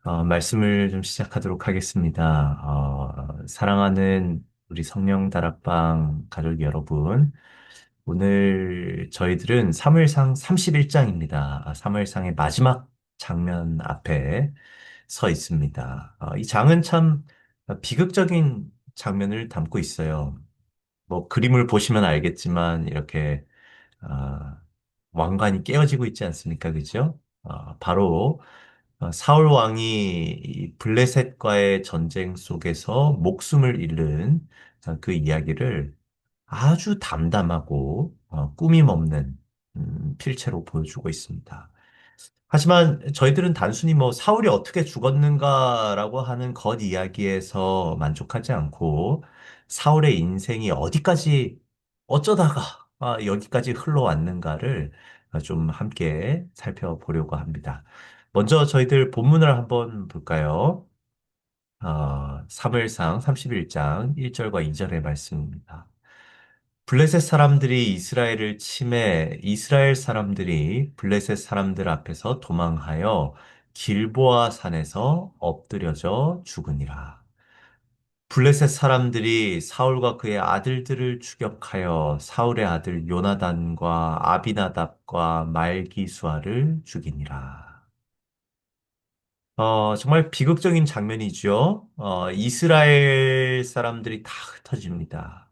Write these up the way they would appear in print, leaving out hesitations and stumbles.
말씀을 좀 시작하도록 하겠습니다. 사랑하는 우리 성령다락방 가족 여러분, 오늘 저희들은 사무엘상 31장입니다. 사무엘상의 마지막 장면 앞에 서 있습니다. 이 장은 참 비극적인 장면을 담고 있어요. 뭐 그림을 보시면 알겠지만 이렇게 아, 왕관이 깨어지고 있지 않습니까? 그죠? 바로 사울 왕이 이 블레셋과의 전쟁 속에서 목숨을 잃는 그 이야기를 아주 담담하고 꾸밈 없는 필체로 보여주고 있습니다. 하지만 저희들은 단순히 뭐 사울이 어떻게 죽었는가라고 하는 겉 이야기에서 만족하지 않고 사울의 인생이 어디까지 어쩌다가 여기까지 흘러왔는가를 좀 함께 살펴보려고 합니다. 먼저 저희들 본문을 한번 볼까요? 사무엘상 31장 1절과 2절의 말씀입니다. 블레셋 사람들이 이스라엘을 침해 이스라엘 사람들이 블레셋 사람들 앞에서 도망하여 길보아 산에서 엎드려져 죽으니라. 블레셋 사람들이 사울과 그의 아들들을 추격하여 사울의 아들 요나단과 아비나답과 말기수아를 죽이니라. 정말 비극적인 장면이죠. 이스라엘 사람들이 다 흩어집니다.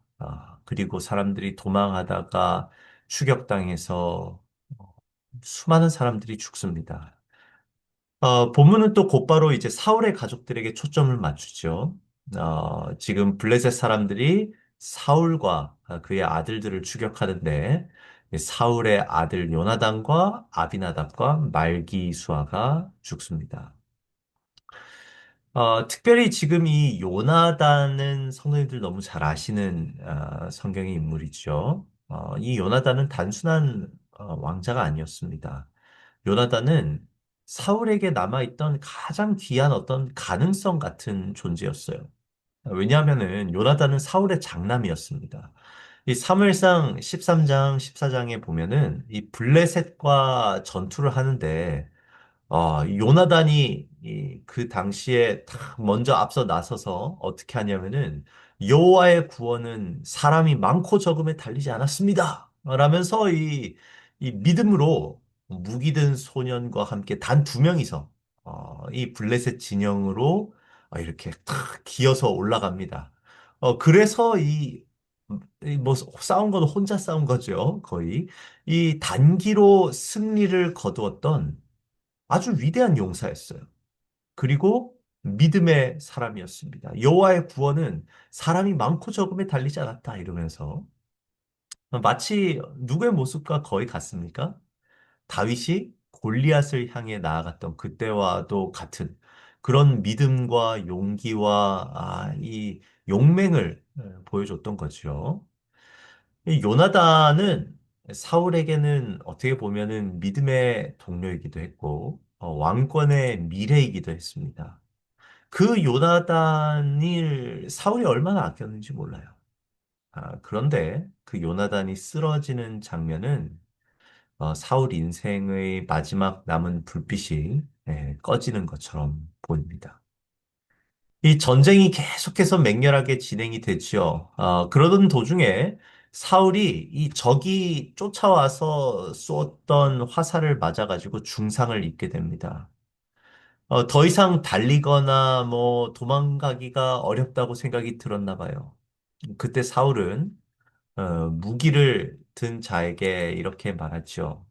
그리고 사람들이 도망하다가 추격당해서 어, 수많은 사람들이 죽습니다. 본문은 또 곧바로 이제 사울의 가족들에게 초점을 맞추죠. 지금 블레셋 사람들이 사울과 그의 아들들을 추격하는데 사울의 아들 요나단과 아비나답과 말기수아가 죽습니다. 특별히 지금 이 요나단은 성도님들 너무 잘 아시는 성경의 인물이죠. 이 요나단은 단순한 왕자가 아니었습니다. 요나단은 사울에게 남아있던 가장 귀한 어떤 가능성 같은 존재였어요. 왜냐하면은 요나단은 사울의 장남이었습니다. 이 사무엘상 13장, 14장에 보면은 이 블레셋과 전투를 하는데 이 요나단이 그 당시에 딱 먼저 앞서 나서서 어떻게 하냐면은 여호와의 구원은 사람이 많고 적음에 달리지 않았습니다. 라면서 이 믿음으로 무기 든 소년과 함께 단 두 명이서 이 블레셋 진영으로 이렇게 탁 기어서 올라갑니다. 그래서 이뭐 싸운 건 혼자 싸운 거죠, 거의. 이 단기로 승리를 거두었던 아주 위대한 용사였어요. 그리고 믿음의 사람이었습니다. 여호와의 구원은 사람이 많고 적음에 달리지 않았다 이러면서 마치 누구의 모습과 거의 같습니까? 다윗이 골리앗을 향해 나아갔던 그때와도 같은 그런 믿음과 용기와 이 용맹을 보여줬던 거죠. 이 요나단은 사울에게는 어떻게 보면은 믿음의 동료이기도 했고, 왕권의 미래이기도 했습니다. 그 요나단을 사울이 얼마나 아꼈는지 몰라요. 그런데 그 요나단이 쓰러지는 장면은 사울 인생의 마지막 남은 불빛이 꺼지는 것처럼 보입니다. 이 전쟁이 계속해서 맹렬하게 진행이 되지요. 그러던 도중에 사울이 이 적이 쫓아와서 쏘던 화살을 맞아가지고 중상을 입게 됩니다. 더 이상 달리거나 뭐 도망가기가 어렵다고 생각이 들었나 봐요. 그때 사울은 무기를 든 자에게 이렇게 말하죠.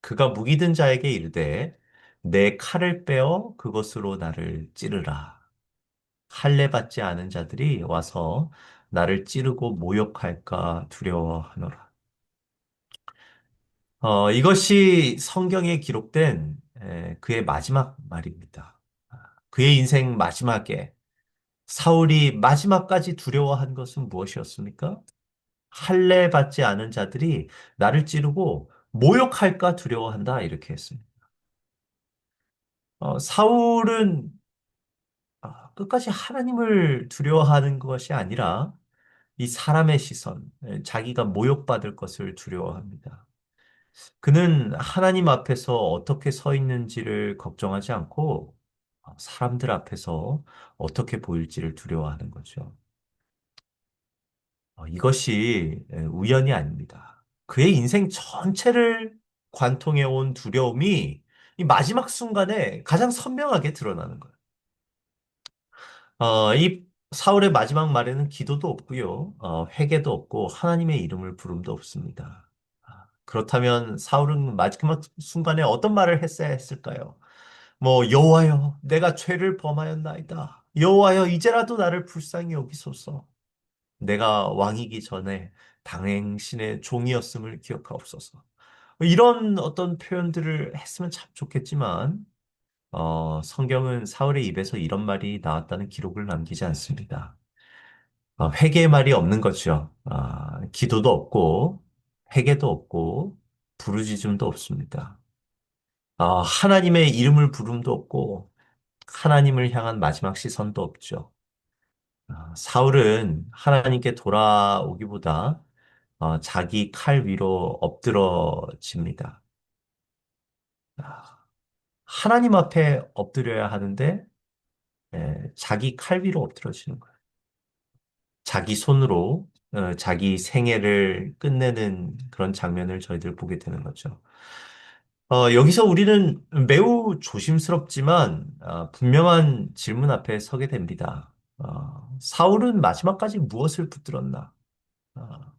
그가 무기 든 자에게 이르되 내 칼을 빼어 그것으로 나를 찌르라. 할례 받지 않은 자들이 와서 나를 찌르고 모욕할까 두려워하노라. 이것이 성경에 기록된 그의 마지막 말입니다. 그의 인생 마지막에 사울이 마지막까지 두려워한 것은 무엇이었습니까? 할례 받지 않은 자들이 나를 찌르고 모욕할까 두려워한다 이렇게 했습니다. 사울은 끝까지 하나님을 두려워하는 것이 아니라 이 사람의 시선, 자기가 모욕받을 것을 두려워합니다. 그는 하나님 앞에서 어떻게 서 있는지를 걱정하지 않고 사람들 앞에서 어떻게 보일지를 두려워하는 거죠. 이것이 우연이 아닙니다. 그의 인생 전체를 관통해 온 두려움이 이 마지막 순간에 가장 선명하게 드러나는 거예요. 이 사울의 마지막 말에는 기도도 없고요, 회개도 없고 하나님의 이름을 부름도 없습니다. 그렇다면 사울은 마지막 순간에 어떤 말을 했어야 했을까요? 뭐 여호와여, 내가 죄를 범하였나이다. 여호와여, 이제라도 나를 불쌍히 여기소서. 내가 왕이기 전에 당신의 종이었음을 기억하옵소서. 이런 어떤 표현들을 했으면 참 좋겠지만, 성경은 사울의 입에서 이런 말이 나왔다는 기록을 남기지 않습니다. 회개의 말이 없는 거죠. 기도도 없고, 회개도 없고, 부르짖음도 없습니다. 하나님의 이름을 부름도 없고, 하나님을 향한 마지막 시선도 없죠. 사울은 하나님께 돌아오기보다 자기 칼 위로 엎드러집니다. 아, 하나님 앞에 엎드려야 하는데 자기 칼 위로 엎드러지는 거예요. 자기 손으로 자기 생애를 끝내는 그런 장면을 저희들 보게 되는 거죠. 여기서 우리는 매우 조심스럽지만 분명한 질문 앞에 서게 됩니다. 사울은 마지막까지 무엇을 붙들었나? 어,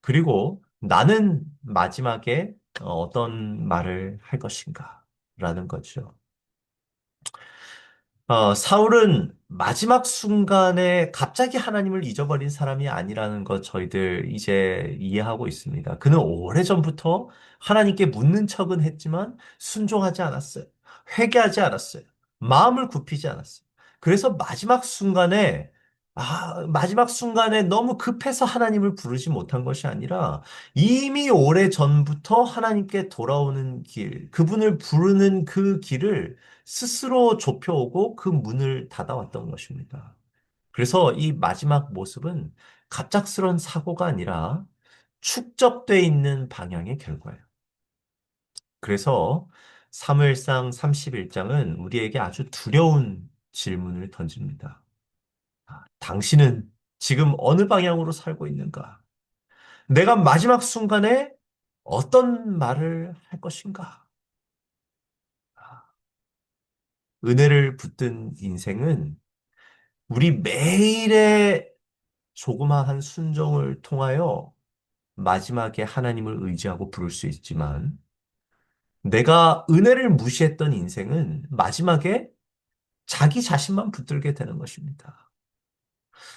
그리고 나는 마지막에 어떤 말을 할 것인가? 라는 거죠. 사울은 마지막 순간에 갑자기 하나님을 잊어버린 사람이 아니라는 것 저희들 이제 이해하고 있습니다. 그는 오래전부터 하나님께 묻는 척은 했지만 순종하지 않았어요. 회개하지 않았어요. 마음을 굽히지 않았어요. 그래서 마지막 순간에 너무 급해서 하나님을 부르지 못한 것이 아니라 이미 오래전부터 하나님께 돌아오는 길, 그분을 부르는 그 길을 스스로 좁혀오고 그 문을 닫아왔던 것입니다. 그래서 이 마지막 모습은 갑작스런 사고가 아니라 축적돼 있는 방향의 결과예요. 그래서 사무엘상 31장은 우리에게 아주 두려운 질문을 던집니다. 당신은 지금 어느 방향으로 살고 있는가? 내가 마지막 순간에 어떤 말을 할 것인가? 은혜를 붙든 인생은 우리 매일의 조그마한 순종을 통하여 마지막에 하나님을 의지하고 부를 수 있지만 내가 은혜를 무시했던 인생은 마지막에 자기 자신만 붙들게 되는 것입니다.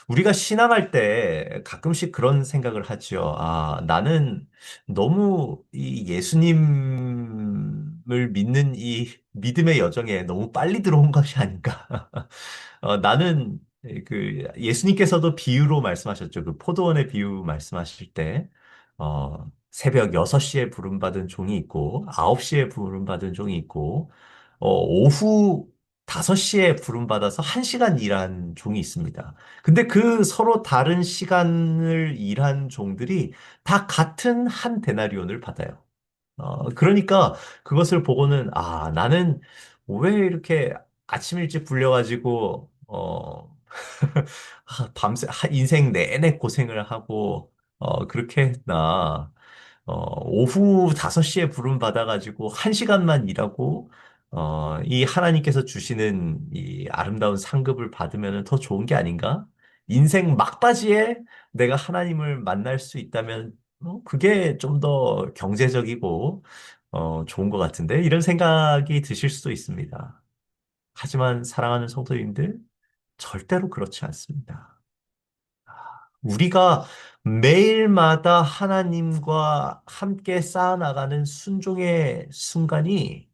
우리가 신앙할 때 가끔씩 그런 생각을 하죠. 나는 너무 이 예수님을 믿는 이 믿음의 여정에 너무 빨리 들어온 것이 아닌가. 나는 그 예수님께서도 비유로 말씀하셨죠. 그 포도원의 비유 말씀하실 때, 새벽 6시에 부름받은 종이 있고, 9시에 부름받은 종이 있고, 오후 5시에 부름받아서 1시간 일한 종이 있습니다. 근데 그 서로 다른 시간을 일한 종들이 다 같은 한 데나리온을 받아요. 그러니까 그것을 보고는, 나는 왜 이렇게 아침 일찍 불려가지고, 밤새, 인생 내내 고생을 하고, 그렇게 했나. 오후 5시에 부름 받아가지고 1시간만 일하고, 이 하나님께서 주시는 이 아름다운 상급을 받으면 더 좋은 게 아닌가? 인생 막바지에 내가 하나님을 만날 수 있다면, 그게 좀 더 경제적이고, 좋은 것 같은데? 이런 생각이 드실 수도 있습니다. 하지만 사랑하는 성도님들, 절대로 그렇지 않습니다. 우리가 매일마다 하나님과 함께 쌓아나가는 순종의 순간이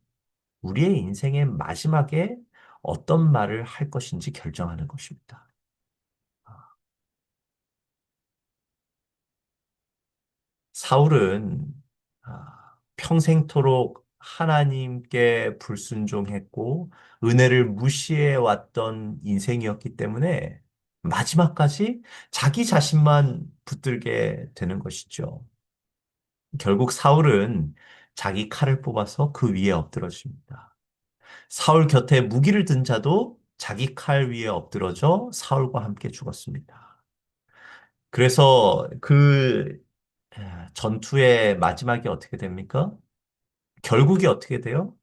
우리의 인생의 마지막에 어떤 말을 할 것인지 결정하는 것입니다. 사울은 평생토록 하나님께 불순종했고 은혜를 무시해 왔던 인생이었기 때문에 마지막까지 자기 자신만 붙들게 되는 것이죠. 결국 사울은 자기 칼을 뽑아서 그 위에 엎드러집니다. 사울 곁에 무기를 든 자도 자기 칼 위에 엎드러져 사울과 함께 죽었습니다. 그래서 그 전투의 마지막이 어떻게 됩니까? 결국이 어떻게 돼요?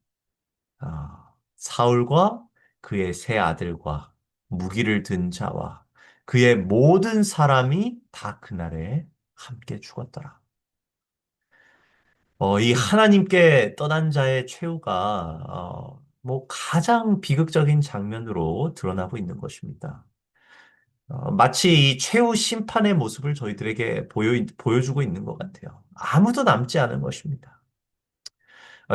사울과 그의 세 아들과 무기를 든 자와 그의 모든 사람이 다 그날에 함께 죽었더라. 이 하나님께 떠난 자의 최후가 뭐 가장 비극적인 장면으로 드러나고 있는 것입니다. 마치 이 최후 심판의 모습을 저희들에게 보여주고 있는 것 같아요. 아무도 남지 않은 것입니다.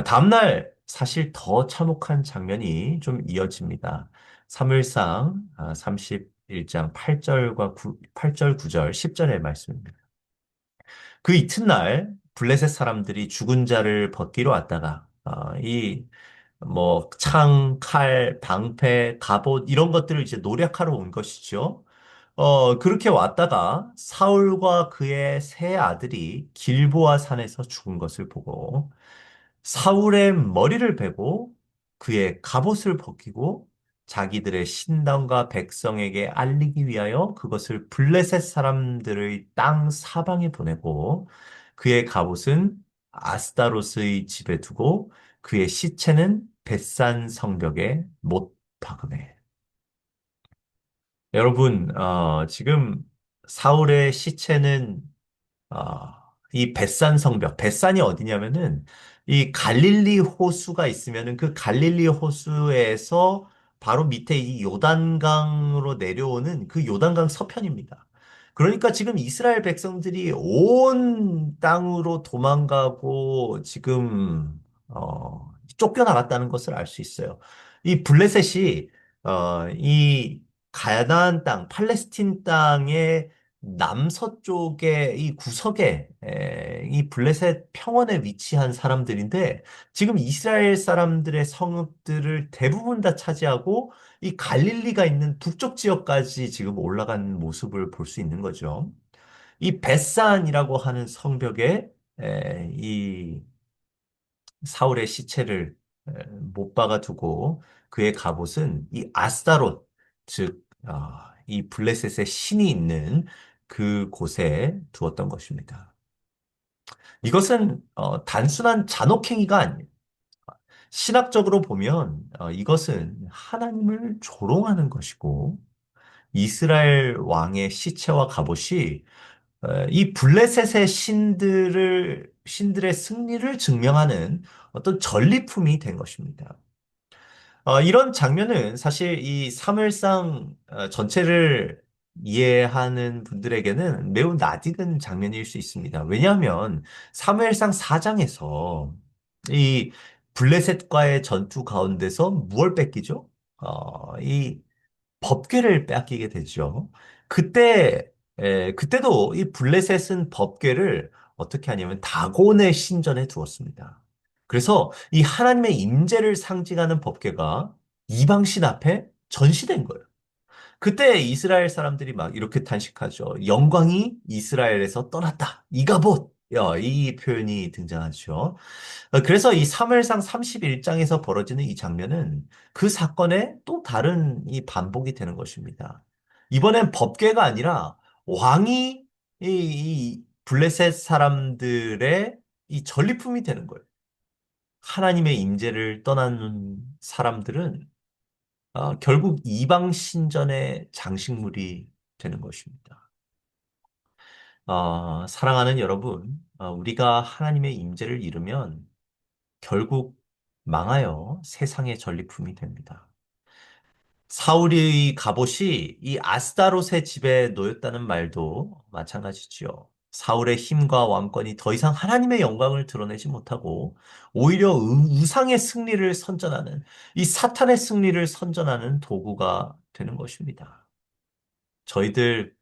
다음날 사실 더 참혹한 장면이 좀 이어집니다. 사무엘상 31장 8절과 8절, 9절, 10절의 말씀입니다. 그 이튿날 블레셋 사람들이 죽은 자를 벗기러 왔다가 이 뭐 창, 칼, 방패, 갑옷 이런 것들을 이제 노력하러 온 것이죠. 그렇게 왔다가 사울과 그의 세 아들이 길보아 산에서 죽은 것을 보고 사울의 머리를 베고 그의 갑옷을 벗기고 자기들의 신당과 백성에게 알리기 위하여 그것을 블레셋 사람들의 땅 사방에 보내고 그의 갑옷은 아스타로스의 집에 두고 그의 시체는 벳산 성벽에 못 박음해. 여러분, 지금 사울의 시체는 이 벳산 성벽, 벳산이 어디냐면은 이 갈릴리 호수가 있으면은 그 갈릴리 호수에서 바로 밑에 이 요단강으로 내려오는 그 요단강 서편입니다. 그러니까 지금 이스라엘 백성들이 온 땅으로 도망가고 지금 쫓겨나갔다는 것을 알 수 있어요. 이 블레셋이 이 가나안 땅, 팔레스틴 땅에 남서쪽의 이 구석에 이 블레셋 평원에 위치한 사람들인데 지금 이스라엘 사람들의 성읍들을 대부분 다 차지하고 이 갈릴리가 있는 북쪽 지역까지 지금 올라간 모습을 볼 수 있는 거죠. 이 벳산이라고 하는 성벽에 이 사울의 시체를 못 박아 두고 그의 갑옷은 이 아스타롯, 즉, 이 블레셋의 신이 있는 그 곳에 두었던 것입니다. 이것은 단순한 잔혹행위가 아니에요. 신학적으로 보면 이것은 하나님을 조롱하는 것이고 이스라엘 왕의 시체와 갑옷이 이 블레셋의 신들의 승리를 증명하는 어떤 전리품이 된 것입니다. 이런 장면은 사실 이 사무엘상 전체를 이해하는 분들에게는 매우 낯익은 장면일 수 있습니다. 왜냐하면 사무엘상 4장에서 이 블레셋과의 전투 가운데서 무엇을 뺏기죠? 이 법궤를 빼앗기게 되죠. 그때도 이 블레셋은 법궤를 어떻게 하냐면 다곤의 신전에 두었습니다. 그래서 이 하나님의 임재를 상징하는 법궤가 이방신 앞에 전시된 거예요. 그때 이스라엘 사람들이 막 이렇게 탄식하죠. 영광이 이스라엘에서 떠났다. 이가봇. 이 표현이 등장하죠. 그래서 이 사무엘상 31장에서 벌어지는 이 장면은 그 사건의 또 다른 이 반복이 되는 것입니다. 이번엔 법궤가 아니라 왕이 이 블레셋 사람들의 이 전리품이 되는 거예요. 하나님의 임재를 떠나는 사람들은 결국 이방 신전의 장식물이 되는 것입니다. 사랑하는 여러분, 우리가 하나님의 임재를 잃으면 결국 망하여 세상의 전리품이 됩니다. 사울의 갑옷이 이 아스타롯의 집에 놓였다는 말도 마찬가지지요. 사울의 힘과 왕권이 더 이상 하나님의 영광을 드러내지 못하고 오히려 우상의 승리를 선전하는 이 사탄의 승리를 선전하는 도구가 되는 것입니다. 저희들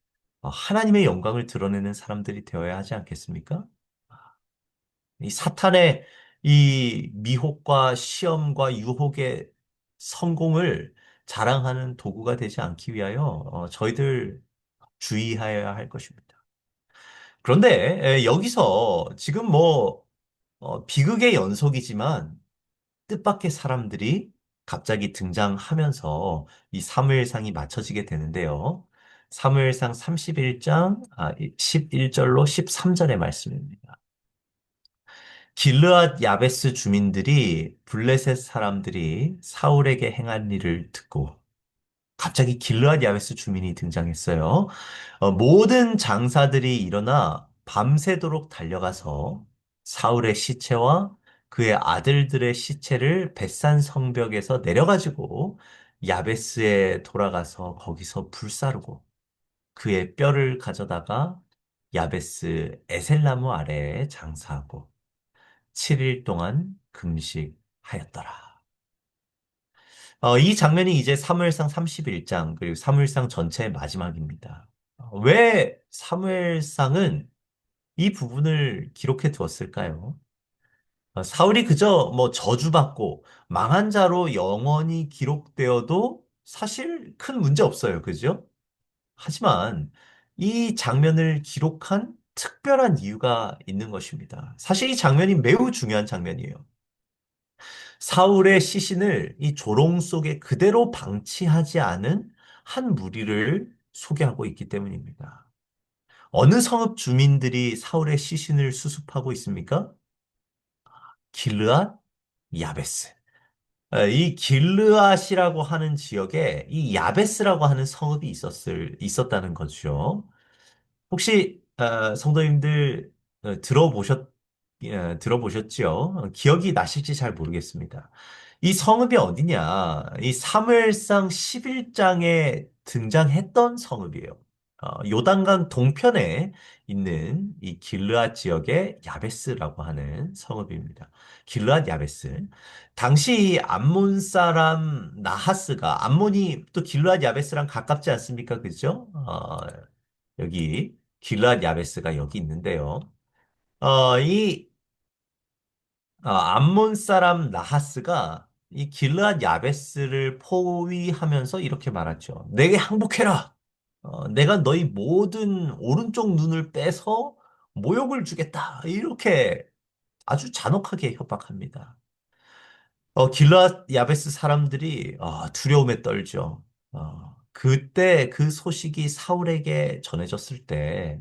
하나님의 영광을 드러내는 사람들이 되어야 하지 않겠습니까? 이 사탄의 이 미혹과 시험과 유혹의 성공을 자랑하는 도구가 되지 않기 위하여 저희들 주의하여야 할 것입니다. 그런데 여기서 지금 뭐 비극의 연속이지만 뜻밖의 사람들이 갑자기 등장하면서 이 사무엘상이 맞춰지게 되는데요. 사무엘상 31장 11절로 13절의 말씀입니다. 길르앗 야베스 주민들이 블레셋 사람들이 사울에게 행한 일을 듣고 갑자기 길르앗 야베스 주민이 등장했어요. 모든 장사들이 일어나 밤새도록 달려가서 사울의 시체와 그의 아들들의 시체를 벳산 성벽에서 내려가지고 야베스에 돌아가서 거기서 불사르고 그의 뼈를 가져다가 야베스 에셀나무 아래에 장사하고 7일 동안 금식하였더라. 이 장면이 이제 사무엘상 31장 그리고 사무엘상 전체의 마지막입니다. 왜 사무엘상은 이 부분을 기록해 두었을까요? 사울이 그저 뭐 저주받고 망한 자로 영원히 기록되어도 사실 큰 문제 없어요. 그죠? 하지만 이 장면을 기록한 특별한 이유가 있는 것입니다. 사실 이 장면이 매우 중요한 장면이에요. 사울의 시신을 이 조롱 속에 그대로 방치하지 않은 한 무리를 소개하고 있기 때문입니다. 어느 성읍 주민들이 사울의 시신을 수습하고 있습니까? 길르앗 야베스. 이 길르앗이라고 하는 지역에 이 야베스라고 하는 성읍이 있었다는 거죠. 혹시 성도님들 들어보셨지요? 기억이 나실지 잘 모르겠습니다. 이 성읍이 어디냐? 이 사무엘상 11장에 등장했던 성읍이에요. 요단강 동편에 있는 이 길르앗 지역의 야베스라고 하는 성읍입니다. 길르앗 야베스. 당시 암몬 사람 나하스가 암몬이 또 길르앗 야베스랑 가깝지 않습니까? 그죠? 여기 길르앗 야베스가 여기 있는데요. 이 암몬 사람 나하스가 이 길르앗 야베스를 포위하면서 이렇게 말하죠. 내게 항복해라. 내가 너희 모든 오른쪽 눈을 빼서 모욕을 주겠다. 이렇게 아주 잔혹하게 협박합니다. 길르앗 야베스 사람들이 두려움에 떨죠. 그때 그 소식이 사울에게 전해졌을 때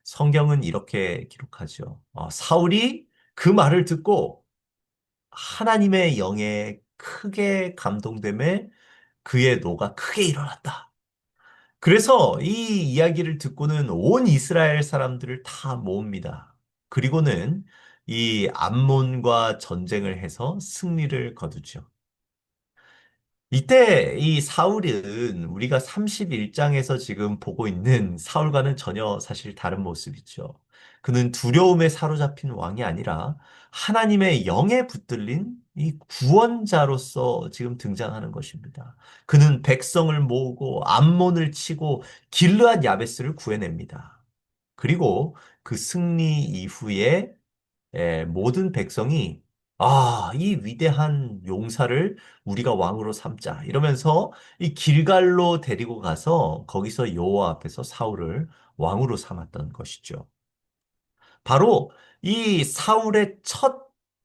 성경은 이렇게 기록하죠. 사울이 그 말을 듣고 하나님의 영에 크게 감동됨에 그의 노가 크게 일어났다. 그래서 이 이야기를 듣고는 온 이스라엘 사람들을 다 모읍니다. 그리고는 이 암몬과 전쟁을 해서 승리를 거두죠. 이때 이 사울은 우리가 31장에서 지금 보고 있는 사울과는 전혀 사실 다른 모습이죠. 그는 두려움에 사로잡힌 왕이 아니라 하나님의 영에 붙들린 이 구원자로서 지금 등장하는 것입니다. 그는 백성을 모으고 암몬을 치고 길르앗 야베스를 구해냅니다. 그리고 그 승리 이후에 모든 백성이 이 위대한 용사를 우리가 왕으로 삼자. 이러면서 이 길갈로 데리고 가서 거기서 여호와 앞에서 사울을 왕으로 삼았던 것이죠. 바로 이 사울의 첫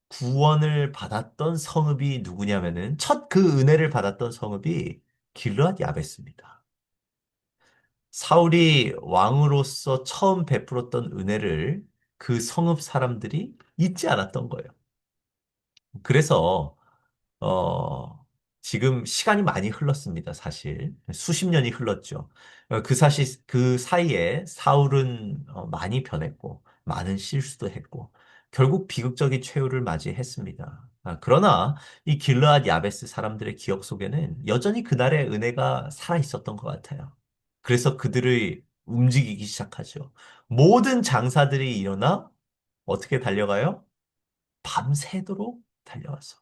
구원을 받았던 성읍이 누구냐면은 첫 그 은혜를 받았던 성읍이 길르앗 야베스입니다. 사울이 왕으로서 처음 베풀었던 은혜를 그 성읍 사람들이 잊지 않았던 거예요. 그래서 지금 시간이 많이 흘렀습니다, 사실. 수십 년이 흘렀죠. 그 사이에 사울은 많이 변했고, 많은 실수도 했고, 결국 비극적인 최후를 맞이했습니다. 그러나 이 길르앗 야베스 사람들의 기억 속에는 여전히 그날의 은혜가 살아 있었던 것 같아요. 그래서 그들의 움직이기 시작하죠. 모든 장사들이 일어나 어떻게 달려가요? 밤새도록 달려와서.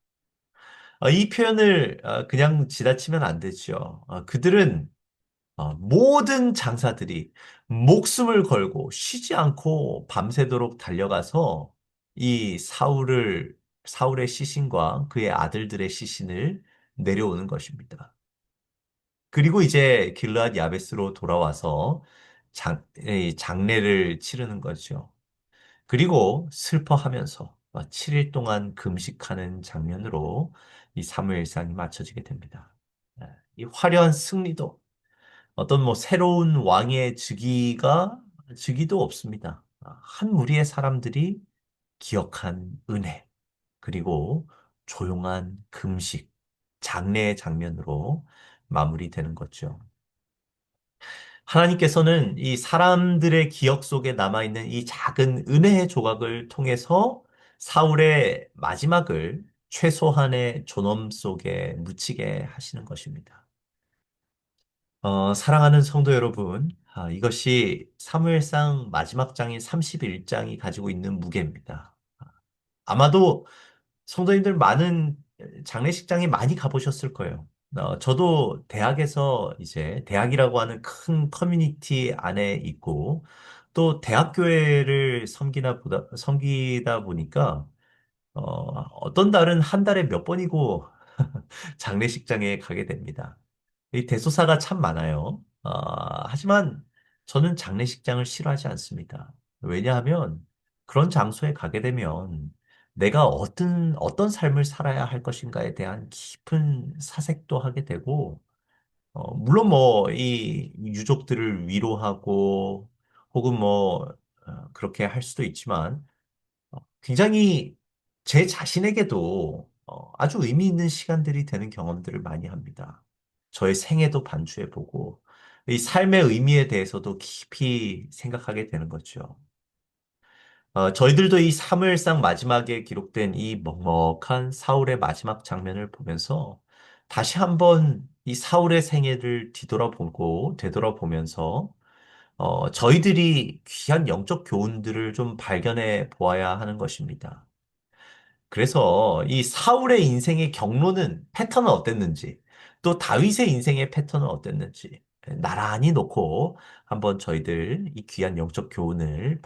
이 표현을 그냥 지나치면 안 되죠. 그들은 모든 장사들이 목숨을 걸고 쉬지 않고 밤새도록 달려가서 이 사울의 시신과 그의 아들들의 시신을 내려오는 것입니다. 그리고 이제 길르앗 야베스로 돌아와서 이 장례를 치르는 거죠. 그리고 슬퍼하면서 7일 동안 금식하는 장면으로 이 사무엘상이 맞춰지게 됩니다. 예, 이 화려한 승리도 어떤 뭐 새로운 왕의 즉위도 없습니다. 한 무리의 사람들이 기억한 은혜, 그리고 조용한 금식, 장례의 장면으로 마무리되는 거죠. 하나님께서는 이 사람들의 기억 속에 남아있는 이 작은 은혜의 조각을 통해서 사울의 마지막을 최소한의 존엄 속에 묻히게 하시는 것입니다. 사랑하는 성도 여러분, 이것이 사무엘상 마지막 장인 31장이 가지고 있는 무게입니다. 아마도 성도님들 많은 장례식장에 많이 가보셨을 거예요. 저도 대학에서 이제 대학이라고 하는 큰 커뮤니티 안에 있고 또 대학교회를 섬기다 보니까 어떤 달은 한 달에 몇 번이고 장례식장에 가게 됩니다. 이 대소사가 참 많아요. 하지만 저는 장례식장을 싫어하지 않습니다. 왜냐하면 그런 장소에 가게 되면 내가 어떤 삶을 살아야 할 것인가에 대한 깊은 사색도 하게 되고, 물론 뭐, 이 유족들을 위로하고, 혹은 뭐, 그렇게 할 수도 있지만, 굉장히 제 자신에게도 아주 의미 있는 시간들이 되는 경험들을 많이 합니다. 저의 생애도 반추해보고, 이 삶의 의미에 대해서도 깊이 생각하게 되는 거죠. 저희들도 이 사무엘상 마지막에 기록된 이 먹먹한 사울의 마지막 장면을 보면서 다시 한번 이 사울의 생애를 뒤돌아보고 되돌아보면서 저희들이 귀한 영적 교훈들을 좀 발견해 보아야 하는 것입니다. 그래서 이 사울의 인생의 경로는 패턴은 어땠는지, 또 다윗의 인생의 패턴은 어땠는지 나란히 놓고 한번 저희들 이 귀한 영적 교훈을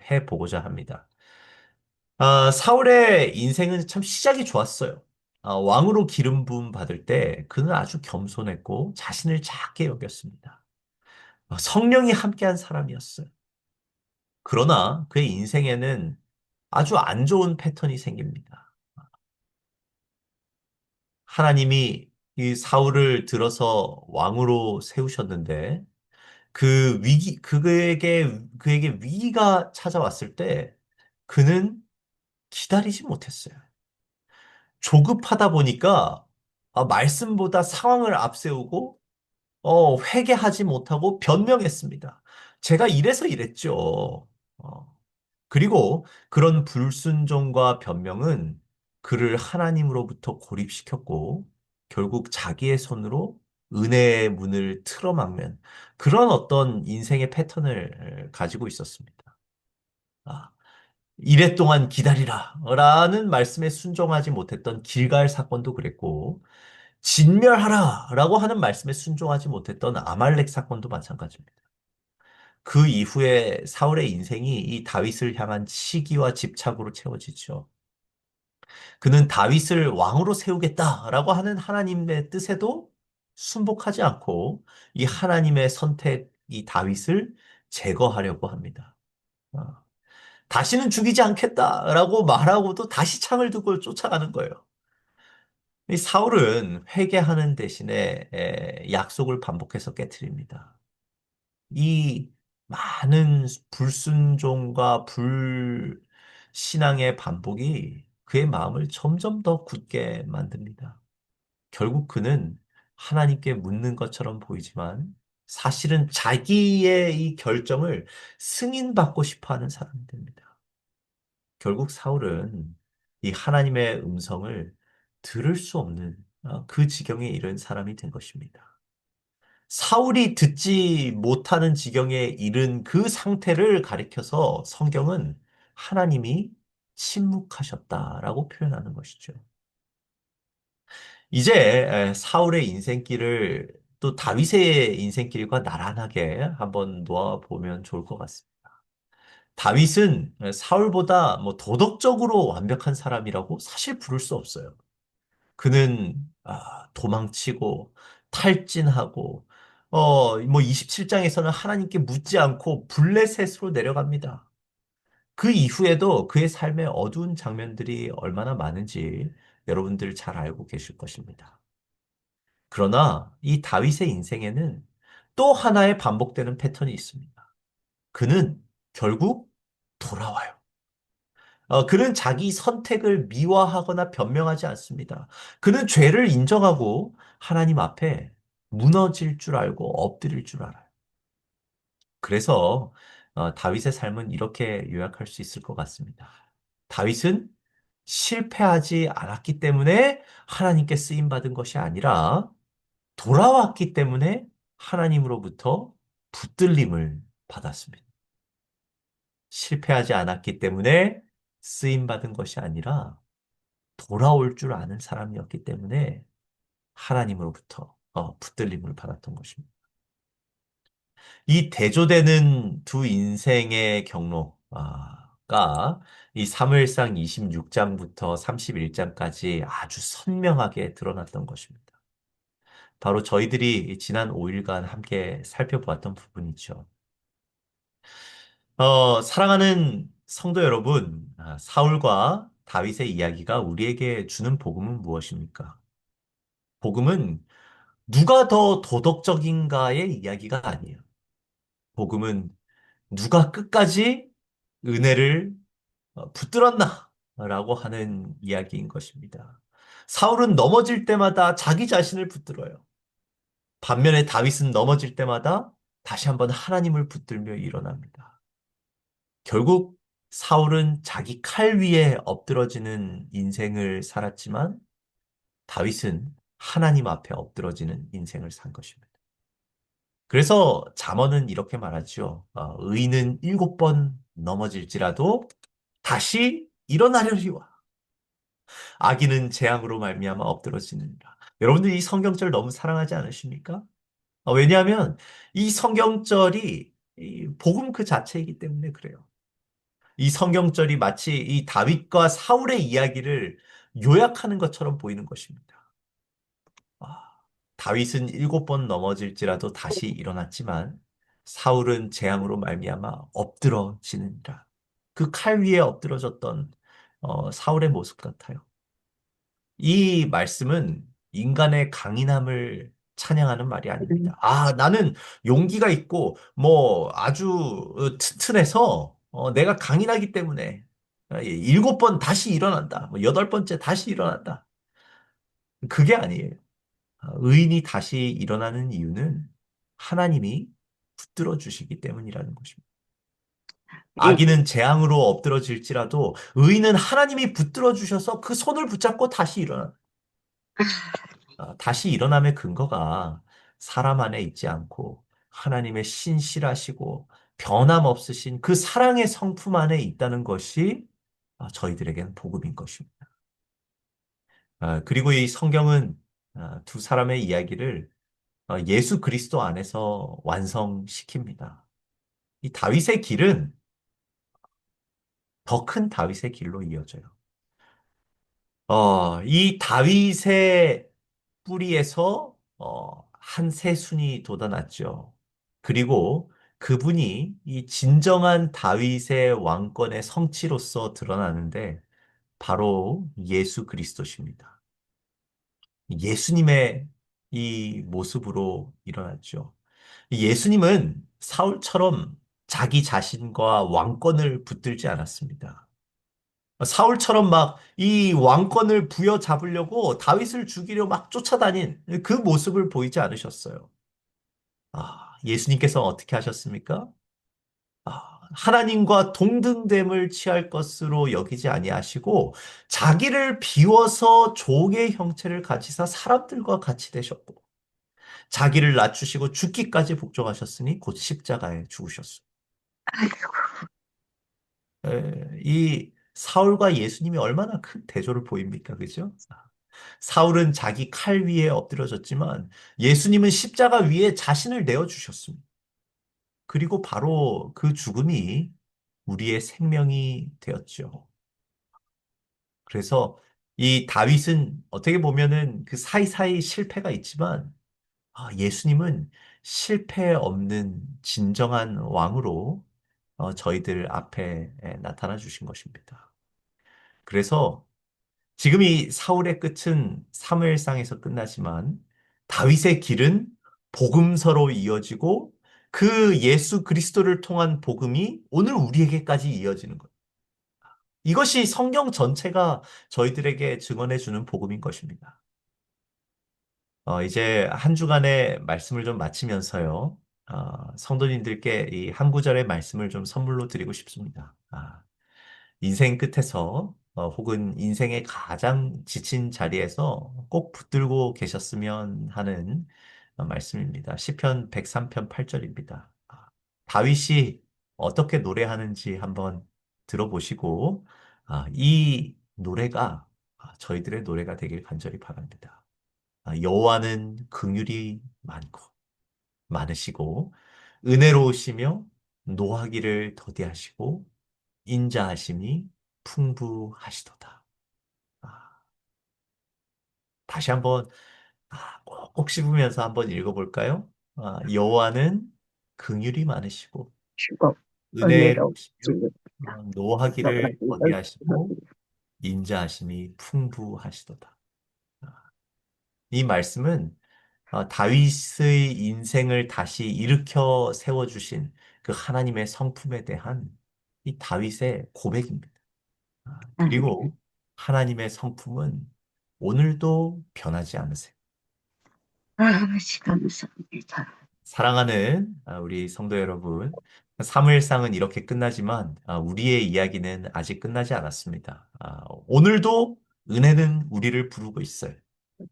해보고자 합니다. 사울의 인생은 참 시작이 좋았어요. 왕으로 기름 부음 받을 때 그는 아주 겸손했고 자신을 작게 여겼습니다. 성령이 함께한 사람이었어요. 그러나 그의 인생에는 아주 안 좋은 패턴이 생깁니다. 하나님이 이 사울을 들어서 왕으로 세우셨는데 그에게 위기가 찾아왔을 때 그는 기다리지 못했어요. 조급하다 보니까 말씀보다 상황을 앞세우고 회개하지 못하고 변명했습니다. 제가 이래서 이랬죠. 그리고 그런 불순종과 변명은 그를 하나님으로부터 고립시켰고 결국 자기의 손으로 은혜의 문을 틀어막는 그런 어떤 인생의 패턴을 가지고 있었습니다. 아, 이래 동안 기다리라 라는 말씀에 순종하지 못했던 길갈 사건도 그랬고 진멸하라 라고 하는 말씀에 순종하지 못했던 아말렉 사건도 마찬가지입니다. 그 이후에 사울의 인생이 이 다윗을 향한 시기와 집착으로 채워지죠. 그는 다윗을 왕으로 세우겠다라고 하는 하나님의 뜻에도 순복하지 않고 이 하나님의 선택, 이 다윗을 제거하려고 합니다. 아, 다시는 죽이지 않겠다라고 말하고도 다시 창을 두고 쫓아가는 거예요. 이 사울은 회개하는 대신에 약속을 반복해서 깨트립니다. 이 많은 불순종과 불신앙의 반복이 그의 마음을 점점 더 굳게 만듭니다. 결국 그는 하나님께 묻는 것처럼 보이지만 사실은 자기의 이 결정을 승인받고 싶어 하는 사람이 됩니다. 결국 사울은 이 하나님의 음성을 들을 수 없는 그 지경에 이른 사람이 된 것입니다. 사울이 듣지 못하는 지경에 이른 그 상태를 가리켜서 성경은 하나님이 침묵하셨다라고 표현하는 것이죠. 이제 사울의 인생길을 또 다윗의 인생길과 나란하게 한번 놓아보면 좋을 것 같습니다. 다윗은 사울보다 뭐 도덕적으로 완벽한 사람이라고 사실 부를 수 없어요. 그는 도망치고 탈진하고 뭐 27장에서는 하나님께 묻지 않고 블레셋으로 내려갑니다. 그 이후에도 그의 삶의 어두운 장면들이 얼마나 많은지 여러분들 잘 알고 계실 것입니다. 그러나 이 다윗의 인생에는 또 하나의 반복되는 패턴이 있습니다. 그는 결국 돌아와요. 그는 자기 선택을 미화하거나 변명하지 않습니다. 그는 죄를 인정하고 하나님 앞에 무너질 줄 알고 엎드릴 줄 알아요. 그래서 다윗의 삶은 이렇게 요약할 수 있을 것 같습니다. 다윗은 실패하지 않았기 때문에 하나님께 쓰임받은 것이 아니라 돌아왔기 때문에 하나님으로부터 붙들림을 받았습니다. 실패하지 않았기 때문에 쓰임받은 것이 아니라 돌아올 줄 아는 사람이었기 때문에 하나님으로부터 붙들림을 받았던 것입니다. 이 대조되는 두 인생의 경로가 이 사무엘상 26장부터 31장까지 아주 선명하게 드러났던 것입니다. 바로 저희들이 지난 5일간 함께 살펴보았던 부분이죠. 사랑하는 성도 여러분, 사울과 다윗의 이야기가 우리에게 주는 복음은 무엇입니까? 복음은 누가 더 도덕적인가의 이야기가 아니에요. 복음은 누가 끝까지 은혜를 붙들었나? 라고 하는 이야기인 것입니다. 사울은 넘어질 때마다 자기 자신을 붙들어요. 반면에 다윗은 넘어질 때마다 다시 한번 하나님을 붙들며 일어납니다. 결국 사울은 자기 칼 위에 엎드러지는 인생을 살았지만 다윗은 하나님 앞에 엎드러지는 인생을 산 것입니다. 그래서 잠언은 이렇게 말하죠. 의인은 7번 넘어질지라도 다시 일어나려니와 악인은 재앙으로 말미암아 엎드러지느니라. 여러분들 이 성경절 너무 사랑하지 않으십니까? 왜냐하면 이 성경절이 이 복음 그 자체이기 때문에 그래요. 이 성경절이 마치 이 다윗과 사울의 이야기를 요약하는 것처럼 보이는 것입니다. 아, 다윗은 7번 넘어질지라도 다시 일어났지만 사울은 재앙으로 말미암아 엎드러지느니라. 그 칼 위에 엎드러졌던 사울의 모습 같아요. 이 말씀은 인간의 강인함을 찬양하는 말이 아닙니다. 나는 용기가 있고, 뭐, 아주 튼튼해서, 내가 강인하기 때문에, 7번 다시 일어난다. 뭐, 8번째 다시 일어난다. 그게 아니에요. 의인이 다시 일어나는 이유는 하나님이 붙들어 주시기 때문이라는 것입니다. 악인은 재앙으로 엎드러질지라도 의인은 하나님이 붙들어 주셔서 그 손을 붙잡고 다시 일어나. 다시 일어남의 근거가 사람 안에 있지 않고 하나님의 신실하시고 변함없으신 그 사랑의 성품 안에 있다는 것이 저희들에게는 복음인 것입니다. 그리고 이 성경은 두 사람의 이야기를 예수 그리스도 안에서 완성시킵니다. 이 다윗의 길은 더 큰 다윗의 길로 이어져요. 이 다윗의 뿌리에서 한 새순이 돋아났죠. 그리고 그분이 이 진정한 다윗의 왕권의 성취로서 드러나는데 바로 예수 그리스도십니다. 예수님의 이 모습으로 일어났죠. 예수님은 사울처럼 자기 자신과 왕권을 붙들지 않았습니다. 사울처럼 막 이 왕권을 부여잡으려고 다윗을 죽이려 막 쫓아다닌 그 모습을 보이지 않으셨어요. 예수님께서 어떻게 하셨습니까? 하나님과 동등됨을 취할 것으로 여기지 아니하시고 자기를 비워서 종의 형체를 가지사 사람들과 같이 되셨고 자기를 낮추시고 죽기까지 복종하셨으니 곧 십자가에 죽으셨습니다. 이 사울과 예수님이 얼마나 큰 대조를 보입니까? 그죠? 사울은 자기 칼 위에 엎드려졌지만 예수님은 십자가 위에 자신을 내어주셨습니다. 그리고 바로 그 죽음이 우리의 생명이 되었죠. 그래서 이 다윗은 어떻게 보면은 그 사이사이 실패가 있지만 예수님은 실패 없는 진정한 왕으로 저희들 앞에 나타나 주신 것입니다. 그래서 지금 이 사울의 끝은 사무엘상에서 끝나지만 다윗의 길은 복음서로 이어지고 그 예수 그리스도를 통한 복음이 오늘 우리에게까지 이어지는 거예요. 이것이 성경 전체가 저희들에게 증언해 주는 복음인 것입니다. 이제 한 주간의 말씀을 좀 마치면서요. 성도님들께 이 한 구절의 말씀을 좀 선물로 드리고 싶습니다. 인생 끝에서 혹은 인생의 가장 지친 자리에서 꼭 붙들고 계셨으면 하는 말씀입니다. 시편 103편 8절입니다. 다윗이 어떻게 노래하는지 한번 들어보시고 이 노래가 저희들의 노래가 되길 간절히 바랍니다. 여호와는 긍휼이 많고 많으시고 은혜로우시며 노하기를 더디하시고 인자하심이 풍부하시도다. 아, 다시 한번 꼭 씹으면서 한번 읽어볼까요? 여호와는 긍휼이 많으시고 주고 은혜로우시며 은혜롭지 노하기를 너희를 더디하시고 인자하심이 풍부하시도다. 아, 이 말씀은 다윗의 인생을 다시 일으켜 세워주신 그 하나님의 성품에 대한 이 다윗의 고백입니다. 아멘. 그리고 하나님의 성품은 오늘도 변하지 않으세요. 아버지 감사합니다. 사랑하는 우리 성도 여러분, 사무엘상은 이렇게 끝나지만 우리의 이야기는 아직 끝나지 않았습니다. 오늘도 은혜는 우리를 부르고 있어요.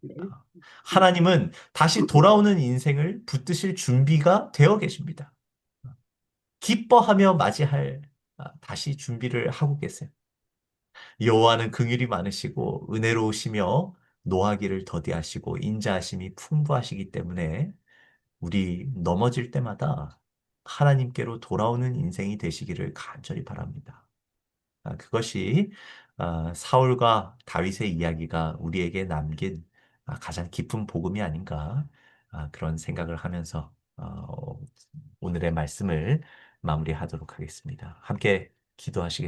네. 아, 하나님은 다시 돌아오는 인생을 붙드실 준비가 되어 계십니다. 기뻐하며 맞이할 다시 준비를 하고 계세요. 여호와는 긍휼이 많으시고 은혜로우시며 노하기를 더디하시고 인자하심이 풍부하시기 때문에 우리 넘어질 때마다 하나님께로 돌아오는 인생이 되시기를 간절히 바랍니다. 그것이 사울과 다윗의 이야기가 우리에게 남긴 가장 깊은 복음이 아닌가 그런 생각을 하면서 오늘의 말씀을 마무리하도록 하겠습니다. 함께 기도하시겠습니다.